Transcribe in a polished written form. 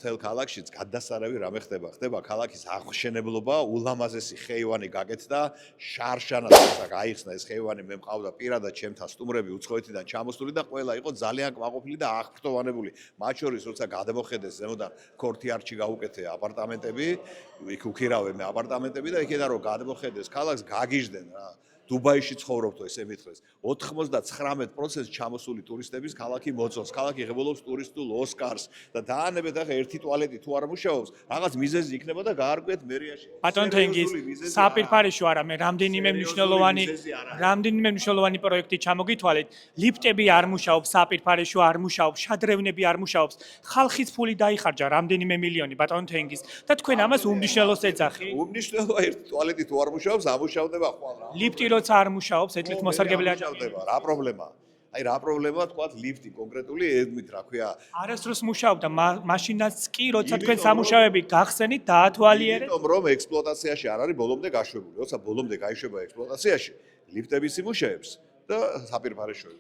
თელ ქალაქშიც გადასარავი რამე ხდება. ხდება ქალაქის აღმშენებლობა, ულამაზესი ხეივანი გაკეთდა, შარშანად გაიხსნა ეს ხეივანი, მე მყავდა პირადად ჩემთან სტუმრები უცხოეთიდან ჩამოსული და ყველა იყო ძალიან კმაყოფილი და აღფრთოვანებული. მათ შორის როცა გადმოხედეს ზემოდან ქორთიარჩი გაუკეთე აპარტამენტები, იქ უქირავე მე აპარტამენტები და იქიდან რომ გადმოხედეს ქალაქს გაგიჟდნენ რა. დუბაიში ცხოვრობთო ესე მithres 99% ჩამოსული ტურისტების ქალაქი მოწონს ქალაქი ღებულობს ტურისტულ ოსკარს და დაანებეთ ახლა ერთი ტუალეტი თუ არ მუშაობს რაღაც მიზეზი იქნება და გაარკვიეთ მერიაში ბატონ თენგიზ საპირფარეშო არა მე რამდენიმე მნიშვნელოვანი პროექტი ჩამოგითვალეთ ლიფტები არ მუშაობს საპირფარეშო არ მუშაობს შადრევნები არ მუშაობს ხალხის ფული დაიხარჯა რამდენიმე მილიონი ბატონ თენგიზ და თქვენ ამას უმნიშვნელოს ეძახი უმნიშვნელოა ერთი ტუალეტი თუ არ მუშაობს ამუშავდება ხვალ რა ლიფტი როცა არ მუშაობს ეთლით მოსარგებელი არ მუშავდება რა პრობლემაა აი რა პრობლემაა თქვა ლიფტი კონკრეტული ედმით რა ქვია არასდროს მუშაობდა მაშინაც კი როცა თქვენ სამუშაოები გახსენით დაათვალიერეთ იმიტომ რომ ექსპლუატაციაში არ არის ბოლომდე გაშვებული როცა ბოლომდე გაიშვება ექსპლუატაციაში ლიფტები სიმუშაებს და საპირფარეშოები